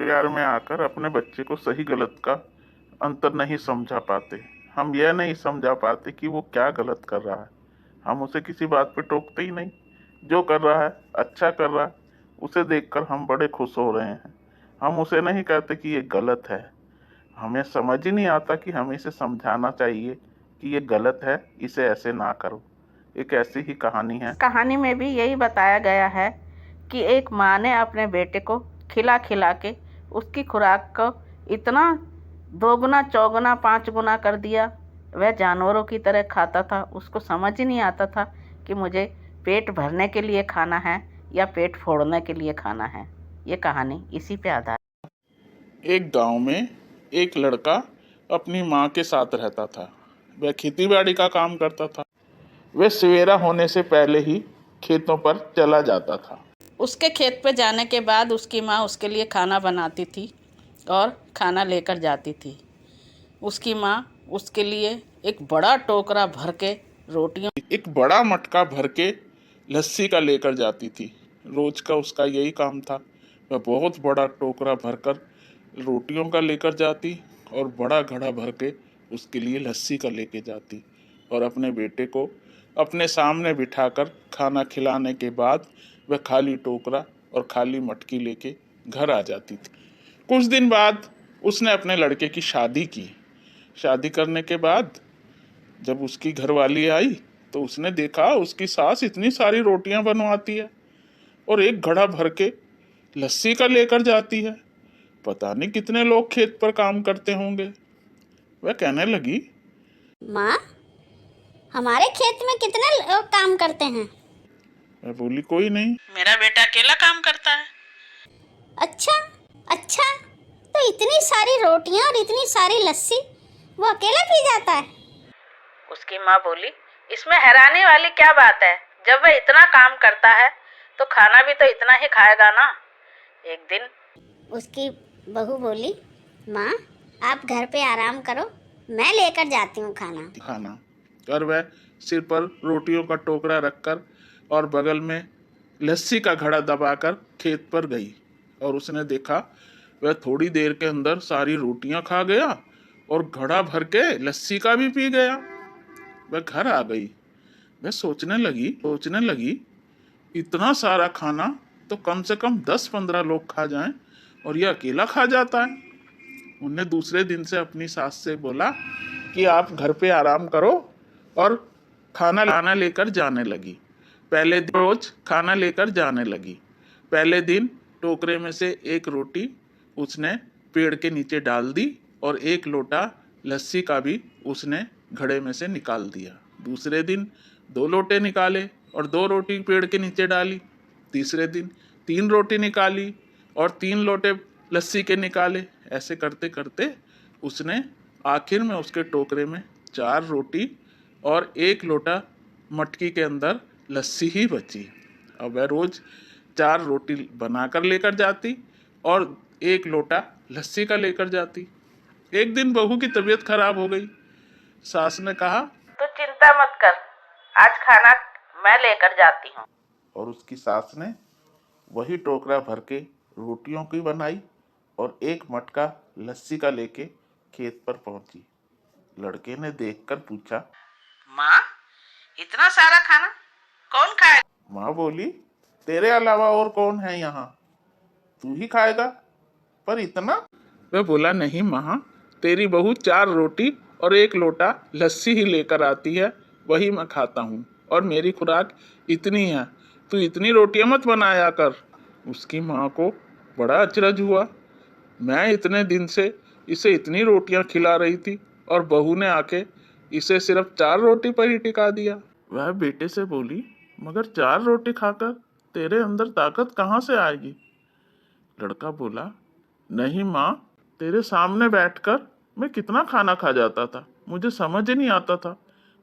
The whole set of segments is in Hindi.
प्यार में आकर अपने बच्चे को सही गलत का अंतर नहीं समझा पाते। हम यह नहीं समझा पाते कि वो क्या गलत कर रहा है। हम उसे किसी बात पे टोकते ही नहीं। जो कर रहा है अच्छा कर रहा है, उसे देखकर हम बड़े खुश हो रहे हैं। हम उसे नहीं कहते कि ये गलत है। हमें समझ ही नहीं आता कि हमें इसे समझाना चाहिए कि ये गलत है, इसे ऐसे ना करो। एक ऐसी ही कहानी है। कहानी में भी यही बताया गया है कि एक माँ ने अपने बेटे को खिला खिला के उसकी खुराक को इतना दोगुना चौगुना 5 गुना कर दिया। वह जानवरों की तरह खाता था। उसको समझ ही नहीं आता था कि मुझे पेट भरने के लिए खाना है या पेट फोड़ने के लिए खाना है। ये कहानी इसी पे आधारित। एक गांव में एक लड़का अपनी माँ के साथ रहता था। वह खेतीबाड़ी का काम करता था। वह सवेरा होने से पहले ही खेतों पर चला जाता था। उसके खेत पे जाने के बाद उसकी माँ उसके लिए खाना बनाती थी और खाना लेकर जाती थी। उसकी माँ उसके लिए एक बड़ा टोकरा भर के रोटियों एक बड़ा मटका भर के लस्सी का लेकर जाती थी। रोज का उसका यही काम था। वह बहुत बड़ा टोकरा भरकर रोटियों का लेकर जाती और बड़ा घड़ा भर के उसके लिए लस्सी का लेके जाती और अपने बेटे को अपने सामने बिठाकर खाना खिलाने के बाद वह खाली टोकरा और खाली मटकी लेके घर आ जाती थी। कुछ दिन बाद उसने अपने लड़के की शादी की। शादी करने के बाद जब उसकी घरवाली आई तो उसने देखा उसकी सास इतनी सारी रोटियां बनवाती है और एक घड़ा भर के लस्सी का लेकर जाती है। पता नहीं कितने लोग खेत पर काम करते होंगे। वह कहने लगी, माँ, हमारे खेत में कितने लोग काम करते हैं? मैं बोली, कोई नहीं। मेरा बेटा अकेला काम करता है। अच्छा, अच्छा, तो इतनी सारी रोटियां और इतनी सारी लस्सी वो अकेला पी जाता है? उसकी माँ बोली, इसमें हैरानी वाली क्या बात है? जब वह इतना काम करता है तो खाना भी तो इतना ही खाएगा ना। एक दिन उसकी बहू बोली, माँ, आप घर पे आराम करो, मैं लेकर जाती हूँ खाना। और वह सिर पर रोटियों का टोकरा रखकर और बगल में लस्सी का घड़ा दबाकर खेत पर गई और उसने देखा वह थोड़ी देर के अंदर सारी रोटियां खा गया और घड़ा भर के लस्सी का भी पी गया। वह घर आ गई। वह सोचने लगी इतना सारा खाना तो कम से कम 10-15 लोग खा जाएं और यह अकेला खा जाता है। उनने दूसरे दिन से अपनी सास से बोला कि आप घर पे आराम करो और खाना लेकर जाने लगी। पहले दिन रोज खाना लेकर जाने लगी। पहले दिन टोकरे में से एक रोटी उसने पेड़ के नीचे डाल दी और एक लोटा लस्सी का भी उसने घड़े में से निकाल दिया। दूसरे दिन 2 लोटे निकाले और 2 रोटी पेड़ के नीचे डाली। तीसरे दिन 3 रोटी निकाली और 3 लोटे लस्सी के निकाले। ऐसे करते करते उसने आखिर में उसके टोकरे में 4 रोटी और 1 लोटा मटकी के अंदर लस्सी ही बची। अब वह रोज 4 रोटी बनाकर लेकर जाती और 1 लोटा लस्सी का लेकर जाती। एक दिन बहू की तबीयत खराब हो गई। सास ने कहा, तो चिंता मत कर, आज खाना मैं लेकर जाती हूँ। और उसकी सास ने वही टोकरा भर के रोटियों की बनाई और एक मटका लस्सी का लेके खेत पर पहुंची। लड़के ने देखकर पूछा, माँ, इतना सारा खाना कौन खाएगा? माँ बोली, तेरे अलावा और कौन है यहाँ? तू ही खाएगा। पर इतना? वह बोला, नहीं माँ, तेरी बहू 4 रोटी और 1 लोटा लस्सी ही लेकर आती है, वही मैं खाता हूँ और मेरी खुराक इतनी है। तू इतनी रोटियां मत बनाया कर। उसकी माँ को बड़ा अचरज हुआ। मैं इतने दिन से इसे इतनी रोटियां खिला रही थी और बहू ने आके इसे सिर्फ 4 रोटी पर ही टिका दिया। वह बेटे से बोली, मगर 4 रोटी खाकर तेरे अंदर ताकत कहाँ से आएगी? लड़का बोला, नहीं माँ, तेरे सामने बैठकर मैं कितना खाना खा जाता था, मुझे समझ ही नहीं आता था।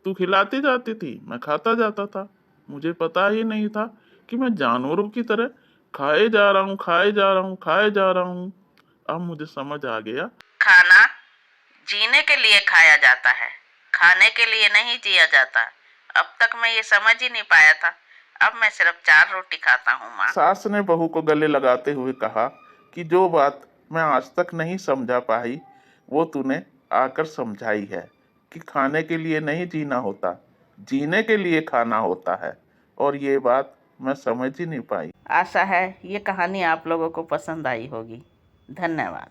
तू खिलाती जाती थी, मैं खाता जाता था। मुझे पता ही नहीं था कि मैं जानवरों की तरह खाए जा रहा हूँ, खाए जा रहा हूँ। अब मुझे समझ आ गया। खाना जीने के लिए खाया जाता है, खाने के लिए नहीं जिया जाता। अब तक मैं ये समझ ही नहीं पाया था। अब मैं सिर्फ 4 रोटी खाता हूँ माँ। सास ने बहू को गले लगाते हुए कहा कि जो बात मैं आज तक नहीं समझा पाई, वो तूने आकर समझाई है कि खाने के लिए नहीं जीना होता, जीने के लिए खाना होता है। और ये बात मैं समझ ही नहीं पाई। आशा है ये कहानी आप लोगों को पसंद आई होगी। धन्यवाद।